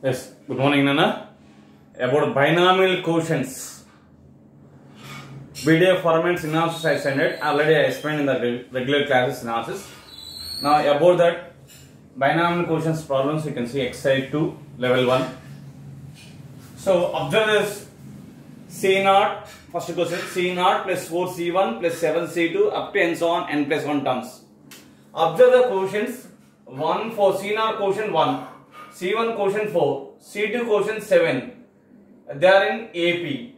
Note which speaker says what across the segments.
Speaker 1: Yes, good morning, Nana. About binomial quotients. PDF formats analysis I sent it. Already I explained in the regular classes analysis. Now about that binomial quotients problems, you can see exercise 2, level 1. So observe this C0, first question, C0 plus 4C1 plus 7C2 up to and so on n plus 1 terms. Observe the quotients 1 for C0 quotient 1. C1 quotient 4, C2 quotient 7. They are in AP.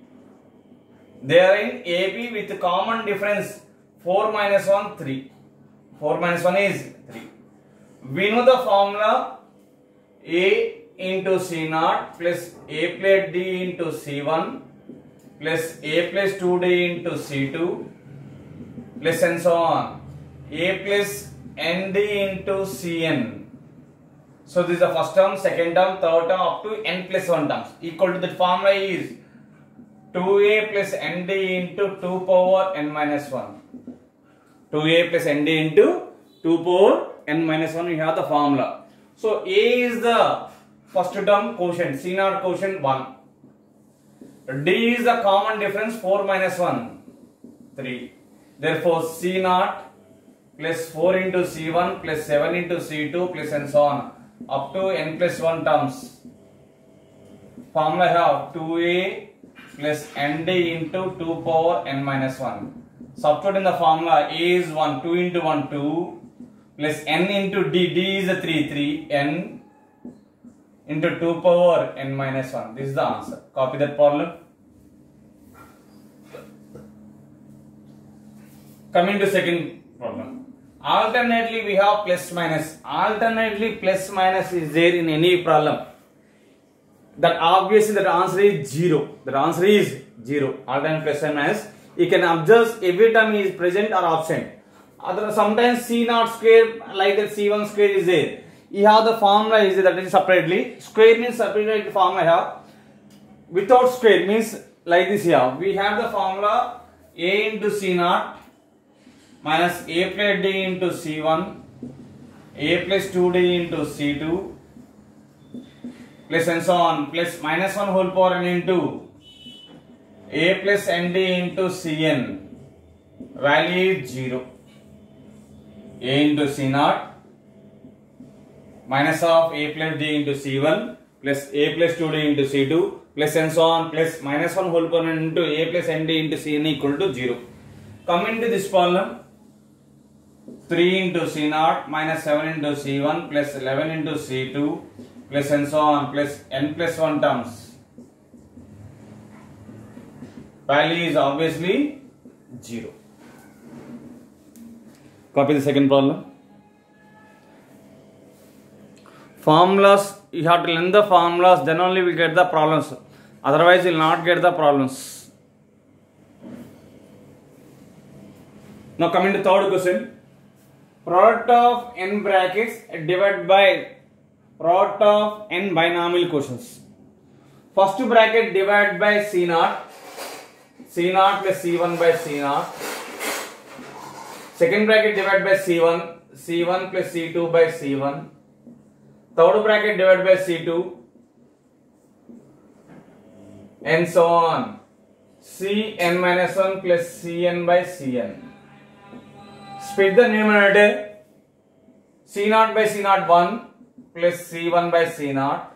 Speaker 1: They are in AP with common difference 4 minus 1, 3. 4 minus 1 is 3. We know the formula A into C0 plus A plus D into C1 plus A plus 2D into C2 plus and so on. A plus ND into Cn. So this is the first term, second term, third term up to n plus 1 terms. Equal to the formula is 2a plus nd into 2 power n minus 1. 2a plus nd into 2 power n minus 1, we have the formula. So a is the first term quotient, C0 quotient 1. D is the common difference 4 minus 1, 3. Therefore C0 plus 4 into C1 plus 7 into C2 plus and so on up to n plus 1 terms. Formula have 2a plus nd into 2 power n minus 1. Substitute in the formula. A is 1, 2 into 1, 2 plus n into d, d is a 3, 3, n into 2 power n minus 1. This is the answer. Copy that problem. Coming to second problem. Alternately we have plus minus. Alternately plus minus is there in any problem. That obviously that answer is 0. That answer is 0. Alternate plus and minus. You can observe every term is present or absent. Sometimes C0 square like that C1 square is there. You have the formula is there, that is separately. Square means separate formula I have. Without square means like this here. We have the formula A into C0 minus A plus D into C1, A plus 2D into C2, plus and so on, plus minus 1 whole power n into A plus ND into Cn. Value is 0. A into C0 minus of A plus D into C1 plus A plus 2D into C2 plus and so on, plus minus 1 whole power n into A plus ND into Cn equal to 0. Coming to this problem, 3 into C0 minus 7 into C1 plus 11 into C2 plus and so on plus n plus 1 terms. Value is obviously 0. Copy the second problem. Formulas, you have to learn the formulas, then only we get the problems. Otherwise you will not get the problems. Now coming to third question. Product of n brackets divided by product of n binomial quotients. First bracket divided by C0, C0 plus C1 by C0. Second bracket divided by C1, C1 plus C2 by C1. Third bracket divided by C2 and so on. Cn minus 1 plus Cn by Cn. Split the numerator. C0 by C0 1 plus C1 by C0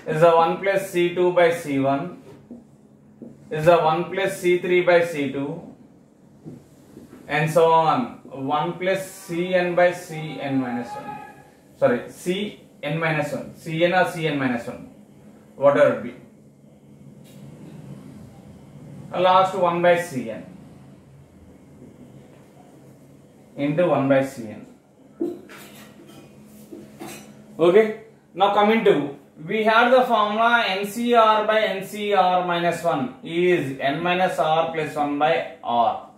Speaker 1: is a 1 plus C2 by C1 is a 1 plus C3 by C2 and so on. 1 plus Cn by Cn minus 1. Sorry, Cn minus 1. Cn or Cn minus 1. Whatever it be. Last 1 by Cn into 1 by Cn. Okay. Now coming to, we have the formula NCR by NCR minus 1 is n minus r plus 1 by r.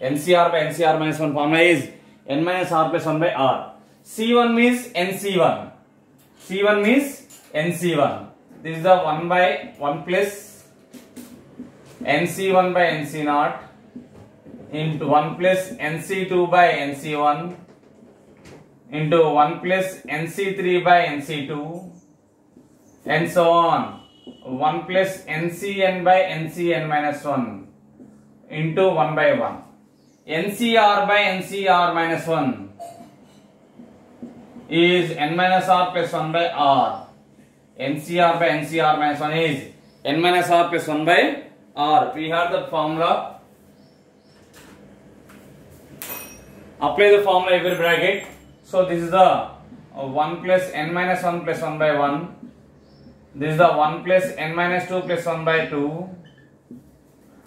Speaker 1: NCR by NCR minus 1 formula is n minus r plus 1 by r. C1 means NC1. C1 means NC1. This is the 1 by 1 plus NC1 by NC0 into 1 plus NC2 by NC1 into 1 plus NC3 by NC2 and so on. 1 plus NCN by NCN minus 1 into 1 by 1. NCR by NCR minus 1 is N minus R plus 1 by R. NCR by NCR minus 1 is N minus R plus 1 by R. We have the formula. Apply the formula every bracket. So this is the 1 plus N minus 1 plus 1 by 1. This is the 1 plus N minus 2 plus 1 by 2.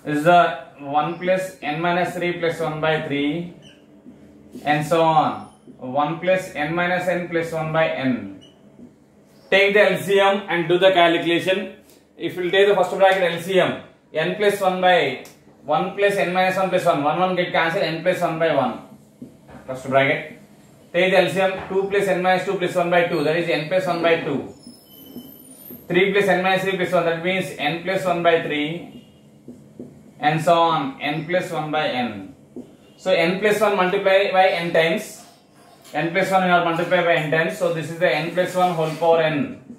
Speaker 1: This is the 1 plus N minus 3 plus 1 by 3. And so on. 1 plus N minus N plus 1 by N. Take the LCM and do the calculation. If you take the first bracket LCM, N plus 1 by 1 plus N minus 1 plus 1. 1 get cancelled, N plus 1 by 1. First bracket. Take the LCM, 2 plus N minus 2 plus 1 by 2. That is N plus 1 by 2. 3 plus N minus 3 plus 1. That means N plus 1 by 3. And so on. N plus 1 by N. So N plus 1 multiply by N times. N plus 1 you are multiplied by N times. So this is the N plus 1 whole power N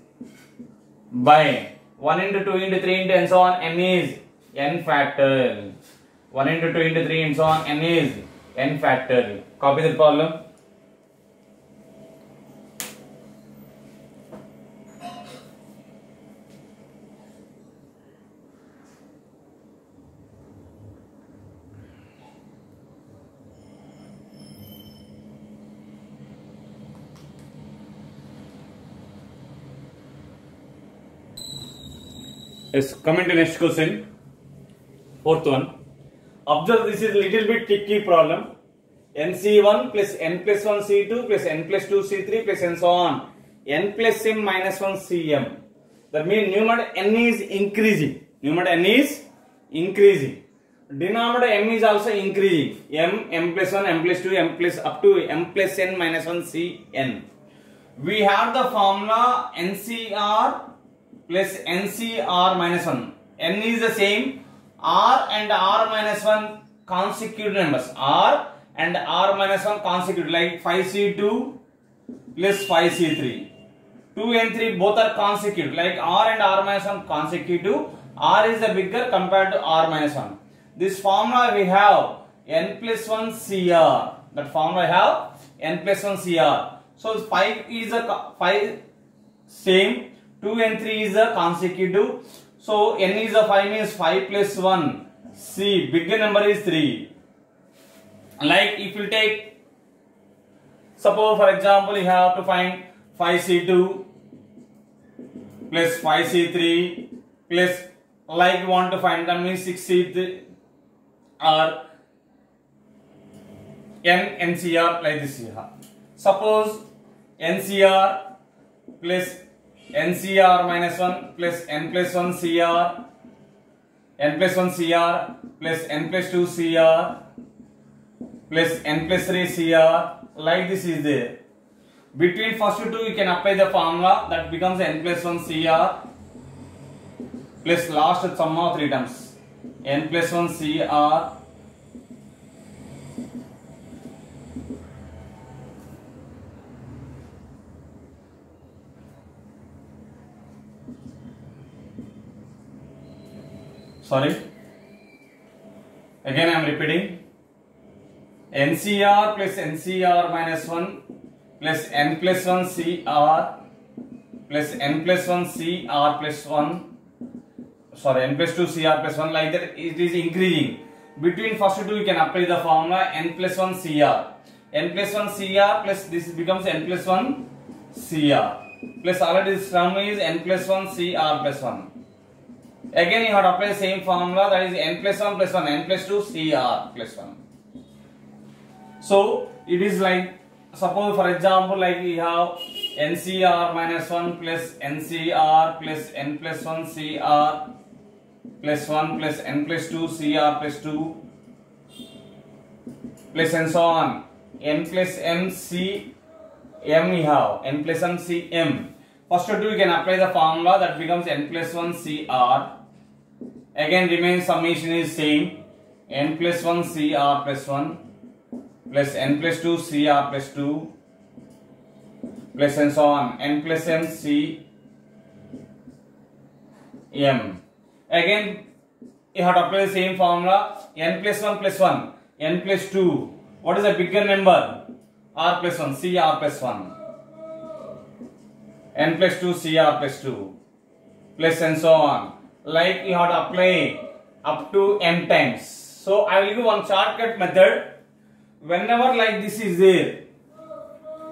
Speaker 1: by 1 into 2 into 3 into and so on. N is N factorial. 1 into 2 into 3 and so on. N is N factorial. Copy the problem. Yes, coming to next question. Fourth one. Observe, this is a little bit tricky problem. NC1 plus N plus 1 C2 plus N plus 2 C3 plus and so on. N plus M minus 1 Cm. That means numerator N is increasing. Numerator N is increasing. Denominator M is also increasing. M plus 1, M plus 2, M plus up to M plus N minus 1 Cn. We have the formula NCR plus NCR minus 1. N is the same. R and R minus 1 consecutive numbers. R and R minus 1 consecutive, like 5C2 plus 5C3. 2 and 3 both are consecutive, like R and R minus 1 consecutive. R is the bigger compared to R minus 1. This formula we have N plus 1 CR. That formula we have N plus 1 CR. So 5 is a 5 same. 2 and 3 is a consecutive. So N is a 5 means 5 plus 1. C, bigger number is 3. Like if you take, suppose for example you have to find 5C2 plus 5C3 plus, like you want to find, that means 6C3 or NCR, like this here. Suppose NCR plus NCR minus 1 plus N plus 1 CR, N plus 1 CR plus N plus 2 CR plus N plus 3 CR, like this is there. Between first two you can apply the formula, that becomes N plus 1 CR plus last sum of 3 terms. N plus 1 CR sorry, again I am repeating. NCR plus NCR minus 1 plus N plus 1 CR plus N plus 1 CR plus 1, sorry, N plus 2 CR plus 1, like that it is increasing. Between first two you can apply the formula N plus 1 CR. N plus 1 CR plus this becomes N plus 1 CR plus already this term is N plus 1 CR plus 1. Again you have to apply the same formula, that is N plus 1 plus 1, N plus 2 CR plus 1. So it is like, suppose for example like we have NCR minus 1 plus NCR plus N plus 1 CR plus 1 plus N plus 2 CR plus 2 plus and so on. N plus M C M we have, N plus M C M. First two you can apply the formula, that becomes N plus 1 CR. Again remain summation is same. N plus 1 CR plus 1 plus N plus 2 CR plus 2 plus and so on. N plus M C m. Again, you have to apply the same formula. N plus 1 plus 1, n plus 2. What is the bigger number? R plus 1, CR plus 1. N plus 2, CR plus 2. Plus and so on. Like you have to apply up to m times. So I will give one shortcut method. Whenever like this is there,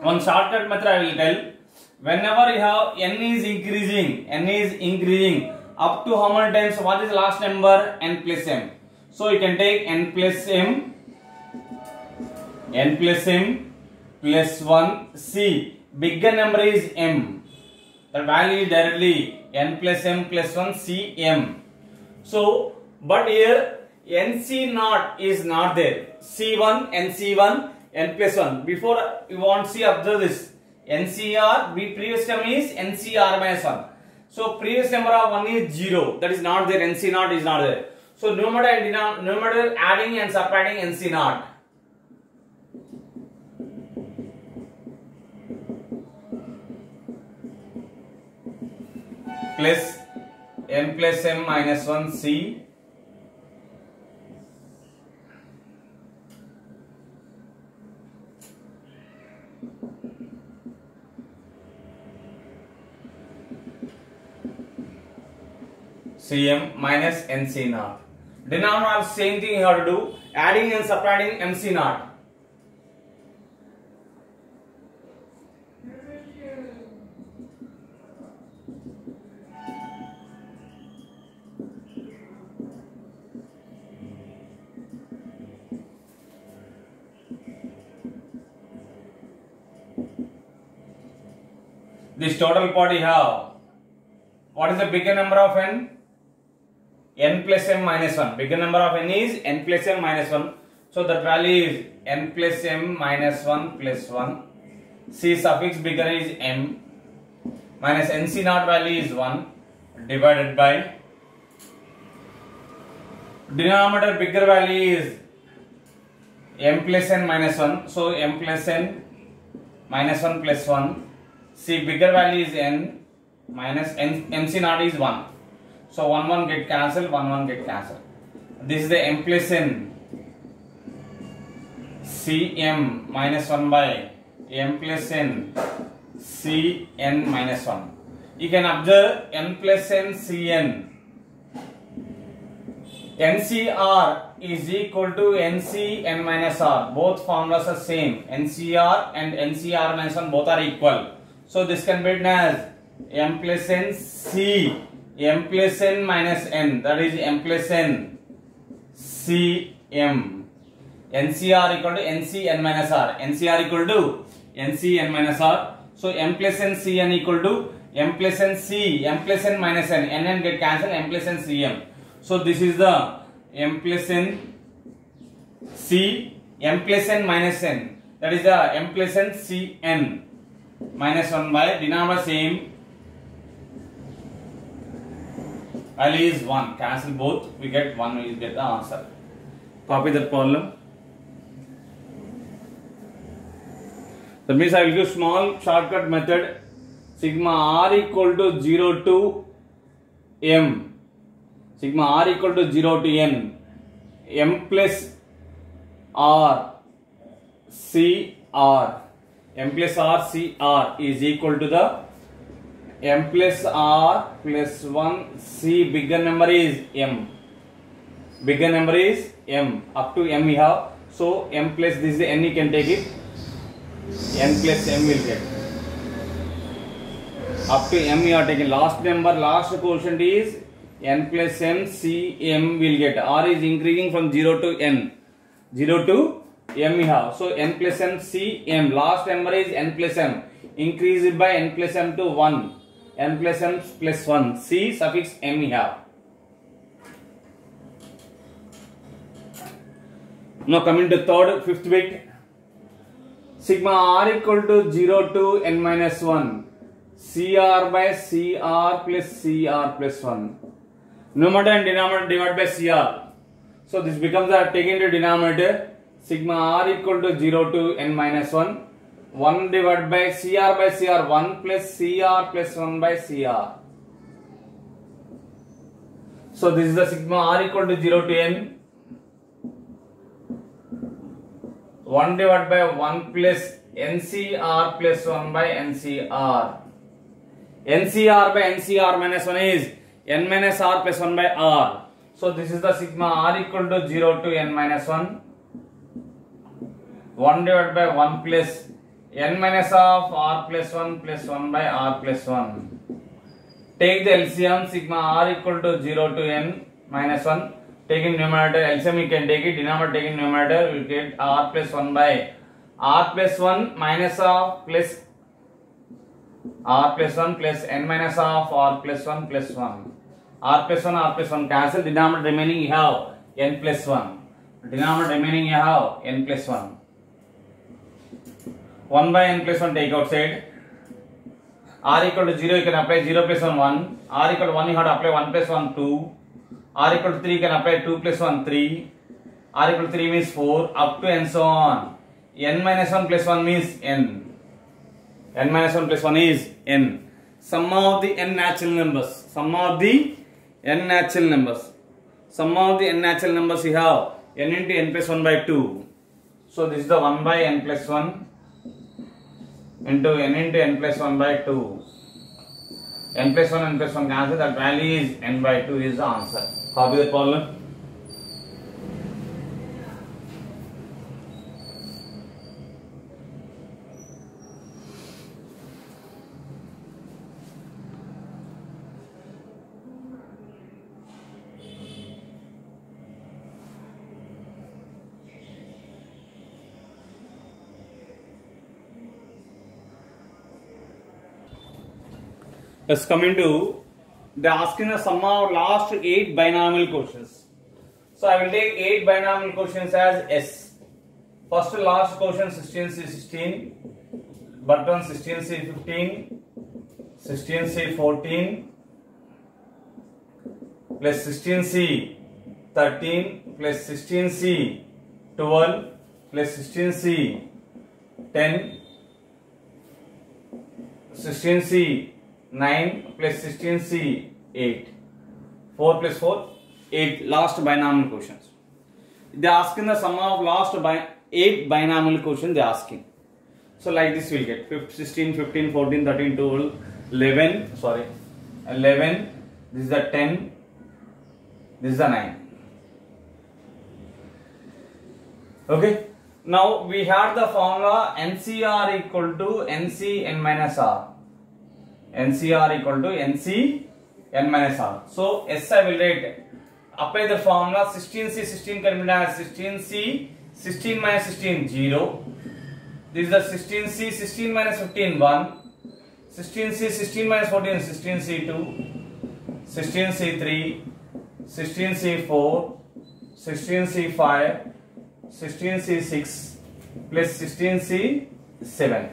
Speaker 1: one shortcut method I will tell. Whenever you have n is increasing up to how many times? What is the last number? N plus m. So you can take n plus m plus 1. C. Bigger number is m. The value is directly n plus m plus 1 C m. So, but here NC naught is not there. C1, NC1, n plus 1. Before you want to see, observe this. NCR, previous term is NCR minus 1. So, previous number of 1 is 0. That is not there. NC naught is not there. So, numerator adding and subtracting NC naught. Plus n plus m minus 1 C Cm minus NC naught. Denominator same thing you have to do, adding and subtracting MC naught. This total part you have. What is the bigger number of n? N plus m minus 1. Bigger number of n is n plus m minus 1. So that value is n plus m minus 1 plus 1. C suffix bigger is m. Minus NC naught value is 1 divided by denominator bigger value is m plus n minus 1. So m plus n minus 1 plus 1. C bigger value is n minus n, MC naught is 1. So 1 get cancelled, 1 get cancelled. This is the m plus n Cm minus 1 by m plus n Cn minus 1. You can observe n plus n Cn. NCR is equal to NCn minus R. Both formulas are same. NCR and NCR minus 1 both are equal. So this can be written as m plus n C m plus n minus n, that is m plus n C m. NCR equal to NCn minus R. NCR equal to NCn minus R. So m plus n Cn equal to m plus n C m plus n minus n. N get cancelled, m plus n Cm. So this is the m plus n C m plus n minus n. That is the m plus n Cn minus 1 by denominator same. Value is 1. Cancel both. We get 1. We will get the answer. Copy that problem. That means I will give small shortcut method. Sigma r equal to 0 to m. Sigma r equal to 0 to n. M plus r C r. M plus r C r is equal to the m plus r plus 1 C. Bigger number is m. Bigger number is m. Up to m we have. So m plus this is the n, you can take it. N plus m will get. Up to m we are taking. Last number, last quotient is n plus m C m will get. R is increasing from 0 to n. 0 to m we have. So n plus m C m. Last number is n plus m. Increase it by n plus m to 1. N plus m plus 1. C suffix m we have. Now coming to third, fifth bit. Sigma r equal to 0 to n minus 1. CR by CR plus CR plus 1. Numerator and denominator divided by CR. So this becomes a taken to denominator. Sigma r equal to 0 to n minus 1. 1 divided by CR 1 plus CR plus 1 by CR. So this is the sigma r equal to 0 to n 1 divided by 1 plus NCR plus 1 by NCR. NCR by NCR minus 1 is n minus r plus 1 by r. So this is the sigma r equal to 0 to n minus 1 1 divided by 1 plus n minus of r plus 1 plus 1 by r plus 1. Take the LCM, sigma r equal to 0 to n minus 1. Take in numerator, LCM you can take it, denominator take in numerator, we get r plus 1 by r plus 1 minus of plus r plus 1 plus n minus of r plus 1 plus 1. R plus 1 cancel, denominator remaining you have n plus 1. Denominator remaining you have n plus 1. 1 by n plus 1 take outside. R equal to 0 you can apply 0 plus 1 1. R equal to 1 you have to apply 1 plus 1 2. R equal to 3 you can apply 2 plus 1 3. R equal to 3 means 4 up to and so on. N minus 1 plus 1 means n. N minus 1 plus 1 is n. Sum of the n natural numbers. Sum of the n natural numbers. Sum of the n natural numbers you have n into n plus 1 by 2. So this is the 1 by n plus 1 into n into n plus 1 by 2. N plus 1 cancel, that value is n by 2 is the answer. Copy the problem. Let's come into, they are asking the sum of last 8 binomial quotients. So I will take 8 binomial quotients as S. First last quotient 16C16, button 16C15, 16C14 plus 16C13 plus 16C12 plus 16C10, 16C9 plus 16C8. 4 plus 4, 8 last binomial quotients. They are asking the sum of last 8 binomial quotients they are asking. So like this we will get 16, 15, 14, 13, 12, 11, sorry, 11, this is the 10, this is the 9. Okay. Now we have the formula NCR equal to NC n minus R. NCR equal to NC n minus R. So S I will write. Apply the formula 16C16 can be done as 16C 16 minus 16 0. This is the 16C 16 minus 15 1. 16C 16 minus 14 16C2. 16C3. 16C4. 16C5. 16C6 plus 16C7.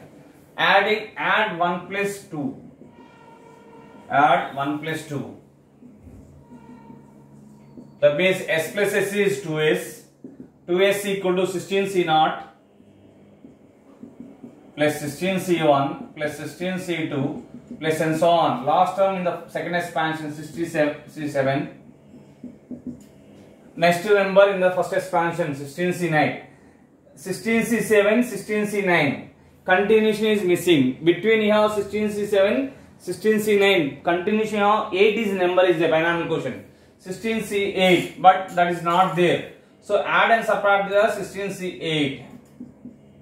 Speaker 1: Add 1 plus 2. Add 1 plus 2. That means S plus S is 2S. 2S equal to 16C0 plus 16C1 plus 16C2 plus and so on. Last term in the second expansion 67C7. Next number in the first expansion 16C9. 16C7, 16C9. Continuation is missing. Between you have 16C7, 16C9. Continuation of 8 is number is the binomial quotient. 16C8, but that is not there. So add and subtract the 16C8,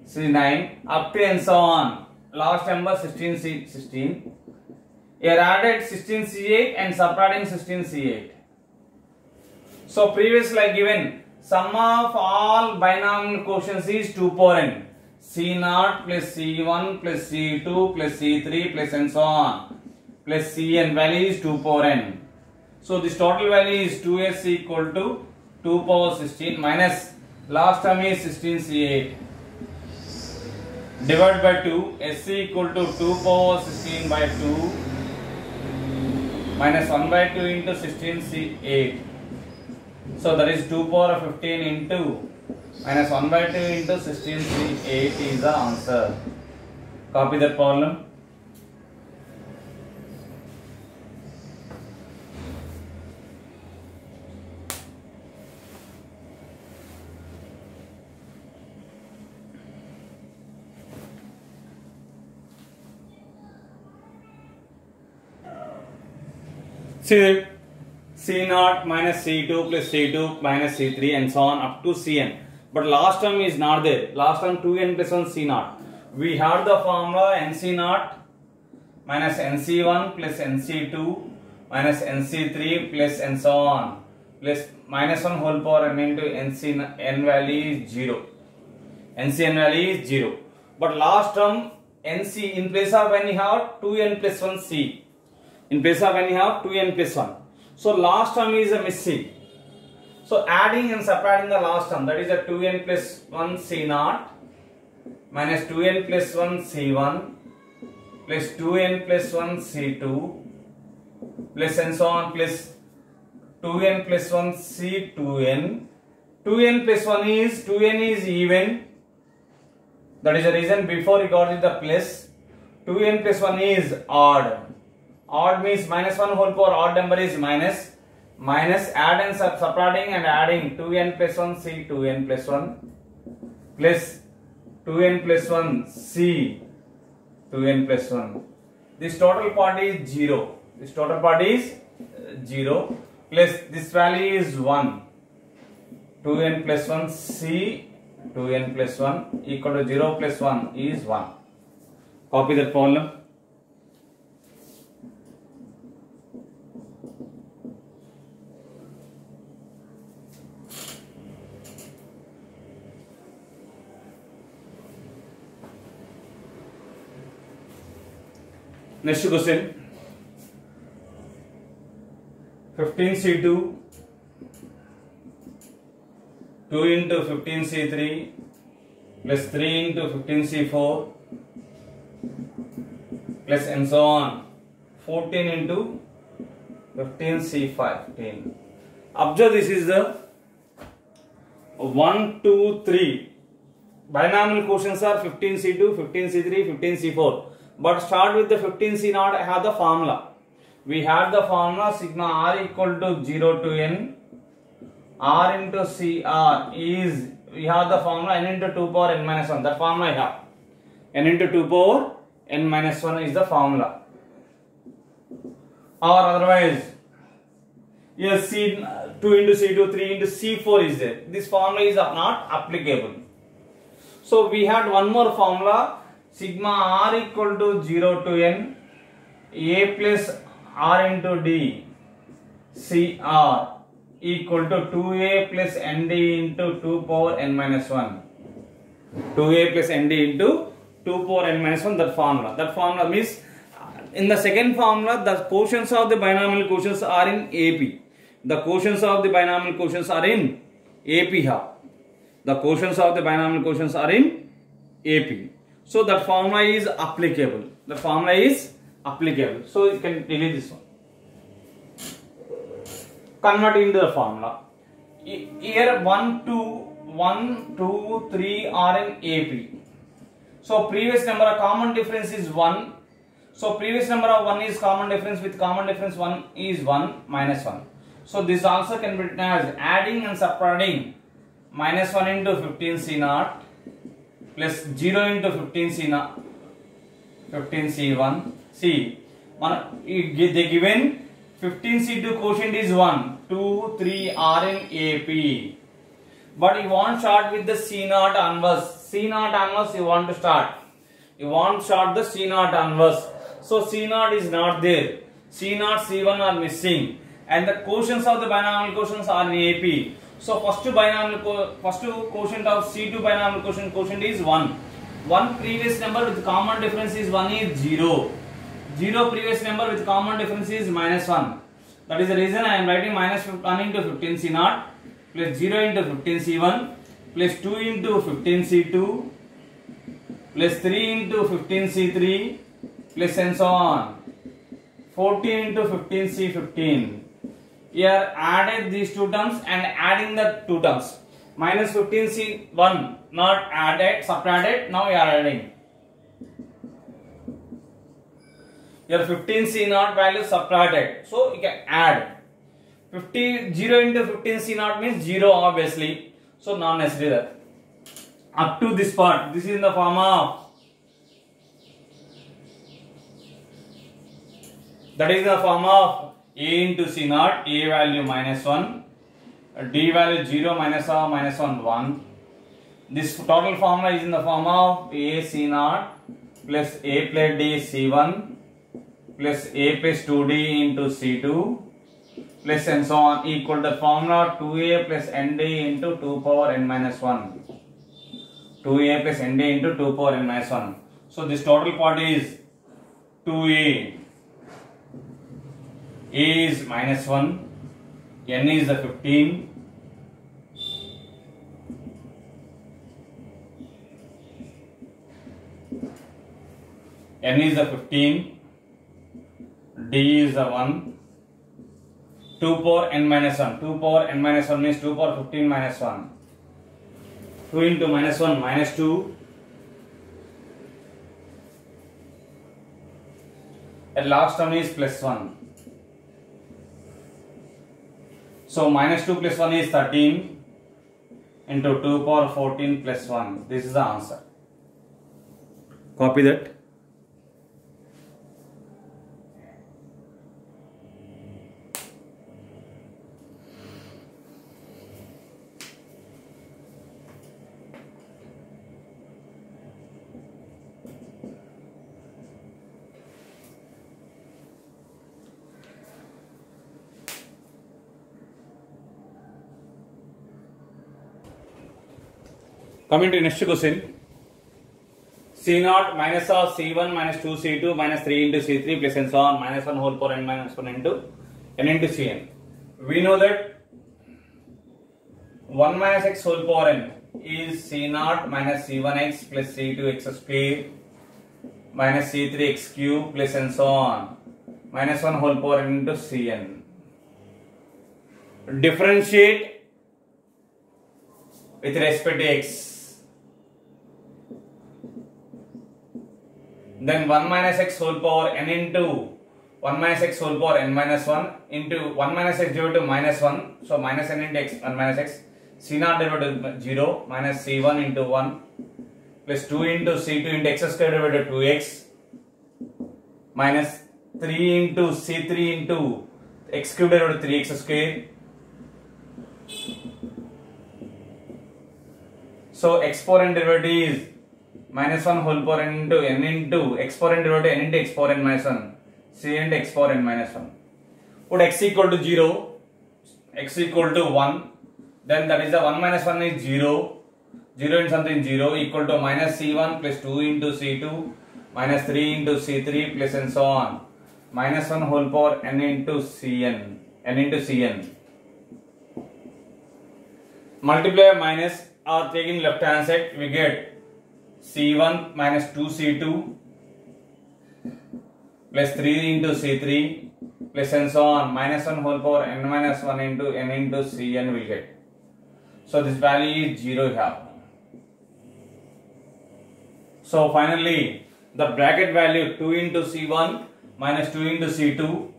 Speaker 1: C9 up to and so on. Last number 16C16. Here added 16C8 and subtracting 16C8. So previously I given sum of all binomial quotients is 2 power n. C0 plus C1 plus C2 plus C3 plus and so on. Plus Cn value is 2 power n. So this total value is 2s equal to 2 power 16 minus last term is 16C8. Divided by 2, s equal to 2 power 16 by 2 minus 1 by 2 into 16C8. So that is 2 power 15 into minus 1 by 2 into 16C8 is the answer. Copy that problem. See that C0 minus C2 plus C2 minus C3 and so on up to Cn. But last term is not there. Last term 2n plus 1 C0. We have the formula NC0 minus NC1 plus NC2 minus NC3 plus and so on plus minus 1 whole power n into n value is 0. NCn value is 0. But last term NC in place of n you have 2n plus 1 C. In place of n you have 2n plus 1. So last term is a missing. So adding and subtracting the last term, that is a 2n plus 1 C0 minus 2n plus 1 C1 plus 2n plus 1 C2 plus and so on plus 2n plus 1 C2n. 2n plus 1 is 2n is even. That is the reason before we got the plus. 2n plus 1 is odd. Odd means minus 1 whole power odd number is minus. Minus add and subtracting and adding 2n plus 1 C 2n plus 1 plus 2n plus 1 C 2n plus 1. This total part is 0. This total part is 0 plus this value is 1. 2n plus 1 C 2n plus 1 equal to 0 plus 1 is 1. Copy that problem. Next question. 15C2 2 into 15C3 plus 3 into 15C4 plus and so on 14 into 15C15. Observe, this is the 1, 2, 3 binomial quotients are 15C2, 15C3, 15C4. But start with the 15C0. I have the formula. We have the formula sigma r equal to 0 to n. R into CR is, we have the formula n into 2 power n minus 1. That formula I have. N into 2 power n minus 1 is the formula. Or otherwise, yes, C 2 into C2, 3 into C4 is there. This formula is not applicable. So we had one more formula. Sigma r equal to 0 to n a plus r into d CR equal to 2a plus nd into 2 power n minus 1. 2a plus nd into 2 power n minus 1, that formula. That formula means in the second formula the quotients of the binomial quotients are in AP. The quotients of the binomial quotients are in AP here. The quotients of the binomial quotients are in AP. So that formula is applicable. The formula is applicable. So you can delete this one. Convert into the formula. Here 1, 2, 3 are in AP. So previous number of common difference is 1. So previous number of 1 is common difference, with common difference 1 is 1 minus 1. So this also can be written as adding and subtracting minus 1 into 15C0 plus 0 into 15C0, 15C1. See, they given 15C2 quotient is 1, 2, 3 are in AP. But you want start with the C0 inverse. C0 inverse you want to start. You want to start the C0 inverse. So C0 is not there. C0, C1 are missing. And the quotients of the binomial quotients are in AP. So first quotient of C2 binomial quotient is 1. 1 previous number with common difference is 1 is 0. 0 previous number with common difference is minus 1. That is the reason I am writing minus 1 into 15C0 plus 0 into 15C1 plus 2 into 15C2 plus 3 into 15C3 plus and so on 14 into 15C15. Here added these two terms and adding the two terms. Minus 15C1 not added, subtracted, now we are adding. Your 15C0 value subtracted. So you can add. 0 into 15C0 means 0 obviously. So not necessary that. Up to this part, this is in the form of, that is the form of A into C naught, A value minus 1, D value 0 minus 1, 1. This total formula is in the form of A C naught plus A plus D C1 plus A plus 2D into C2 plus and so on equal to formula 2A plus ND into 2 power n minus 1. 2A plus ND into 2 power n minus 1. So this total part is 2A. A is minus 1, N is the 15, N is the 15, D is the 1, 2 power n minus 1, 2 power n minus 1 means 2 power 15 minus 1, 2 into minus 1 minus 2, at last term is plus 1. So minus 2 plus 1 is 13 into 2 power 14 plus 1. This is the answer. Copy that. Coming to next question. C naught minus of C1 minus 2C2 minus 3 into C3 plus and so on minus 1 whole power n minus 1 into n into Cn. We know that 1 minus x whole power n is C naught minus C1x plus C2x square minus C3x cube plus and so on minus 1 whole power n into Cn. Differentiate with respect to x. Then 1 minus x whole power n into 1 minus x whole power n minus 1 into 1 minus x divided to minus 1. So minus n into x, 1 minus x. C naught divided to 0 minus C1 into 1 plus 2 into C2 into x square divided to 2x minus 3 into C3 into x cube divided to 3x square. So x power n derivative is minus 1 whole power n into n into x power n derivative n into x power n minus 1 c into x power n minus 1. Put x equal to 0, x equal to 1, then that is the 1 minus 1 is 0, 0 into something 0 equal to minus c1 plus 2 into c2 minus 3 into c3 plus and so on minus 1 whole power n into cn, n into cn. Multiply minus or taking left hand side, we get C1 minus 2C2 plus 3 into C3 plus and so on minus 1 whole power n minus 1 into n into Cn will get. So this value is 0 here. So finally the bracket value 2 into C1 minus 2 into C2,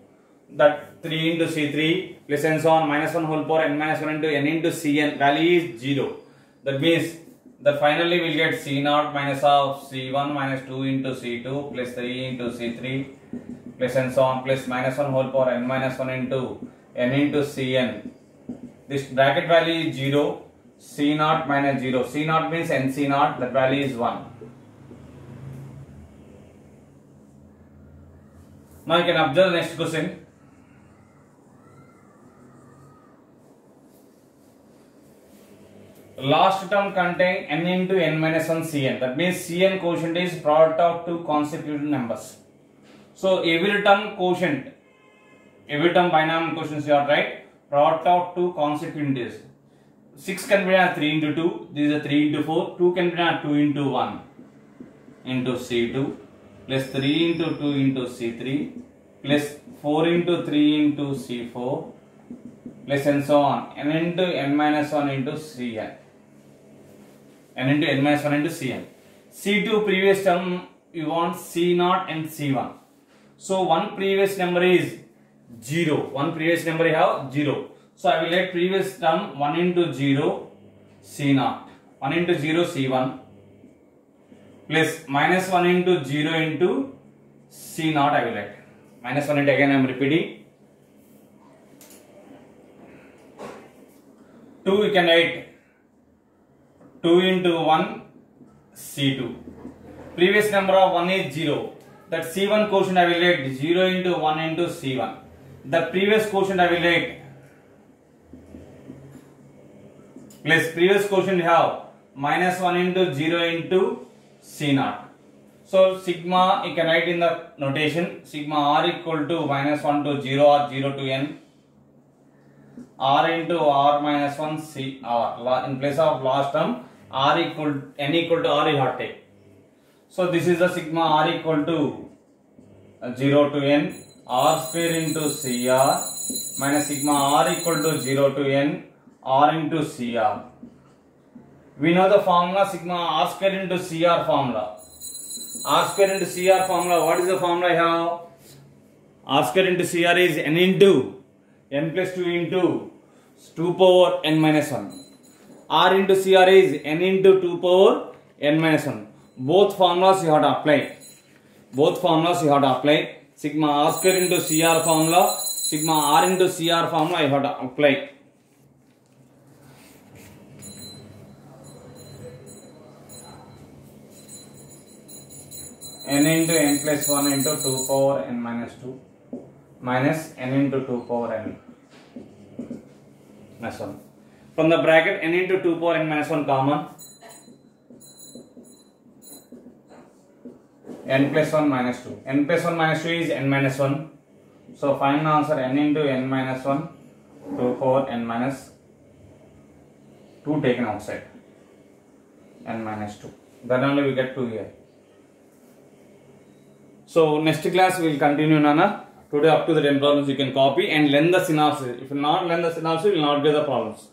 Speaker 1: that 3 into C3 plus and so on minus 1 whole power n minus 1 into n into Cn value is 0. That means that finally we will get C naught minus of C1 minus 2 into C2 plus 3 into C3 plus and so on plus minus 1 whole power n minus 1 into n into Cn. This bracket value is 0, C naught minus 0. C naught means NC naught, that value is 1. Now you can observe the next question. Last term contain n into n minus 1 Cn. That means Cn quotient is product of two consecutive numbers. So every term quotient, every term binomial quotient you are right, product of two consecutive integers. 6 can be 3 into 2, this is a 3 into 4, 2 can be 2 into 1 into C2 plus 3 into 2 into C3 plus 4 into 3 into C4 plus and so on n into n minus 1 into Cn. N into n minus 1 into Cn. C2 previous term you want C0 and C1. So one previous number is 0. One previous number you have 0. So I will let previous term 1 into 0 C0. 1 into 0 C1 plus minus 1 into 0 into C0 I will let. Minus 1 into, again I am repeating, 2 we can write 2 into 1 C2. Previous number of 1 is 0. That C1 quotient I will write 0 into 1 into C1. The previous quotient I will write plus previous quotient we have minus 1 into 0 into C0. So sigma you can write in the notation sigma r equal to minus 1 to 0 or 0 to n r into r minus 1 C r. In place of last term r equal n equal to r you have to take. So this is the sigma r equal to 0 to n r square into cr minus sigma r equal to 0 to n r into cr. We know the formula sigma r square into cr formula. R square into cr formula. What is the formula here? R square into cr is n into n plus 2 into 2 power n minus 1. R into cr is n into 2 power n minus 1. Both formulas you have to apply. Sigma r square into cr formula, sigma r into cr formula you have to apply. N into n plus 1 into 2 power n minus 2 minus n into 2 power n minus 1. From the bracket n into 2 power n minus 1 common. N plus 1 minus 2. N plus 1 minus 2 is n minus 1. So find the answer n into n minus 1 2 power n minus 2 taken outside. N minus 2. Then only we get 2 here. So next class we will continue, Nana. Today up to the 10 problems you can copy and learn the synopsis. If you not learn the synopsis, you will not get the problems.